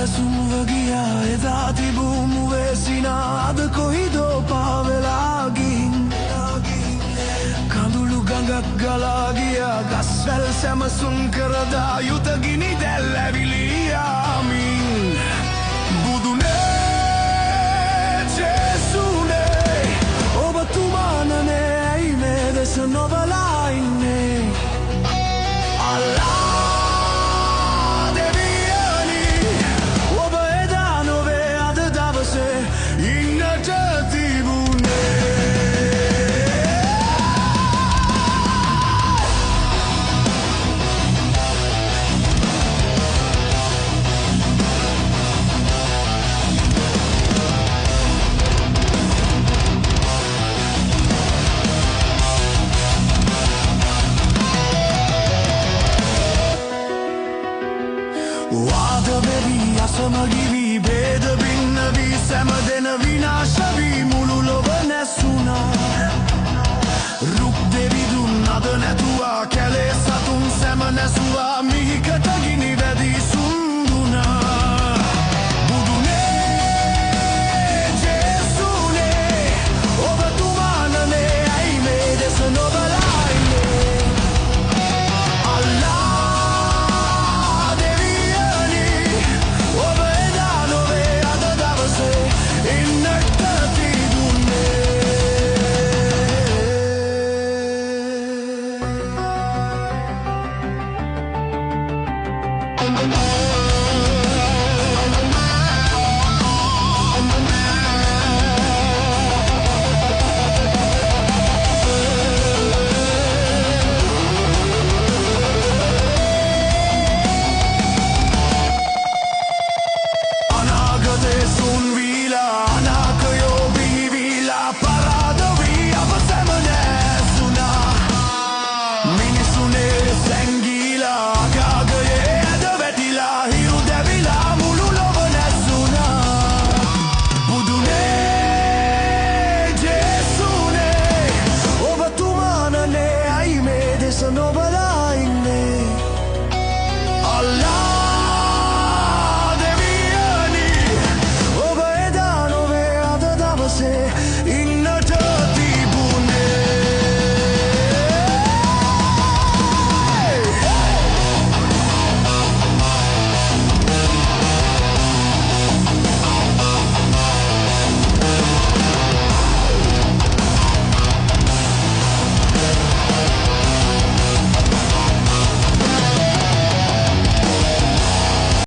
සැසුම්ව ගියා එදා තිබූ මුවේ සිනා අද කොයිදෝ පාවෙලා ගිහින් කඳුළු ගඟක් ගලා ගියා ගස්වැල් සැමසුම් කරදා යුත ගිනි දැල් ඇවිලී යාමින් බුදුනේ ජේසුනේ ඔබතුමානනේ ඇයි මේ දෙස නොබලා ඉන්නේ වාද වෙවි අසමගිවි ભેද බින්න වී සැම දෙන විනාශ වී මුළු ලොව නැසුණා රුක් දෙවිදුන් අද නැතුවා කැලේ සතුන් සැම නැසුවා මිහිකට ගිනි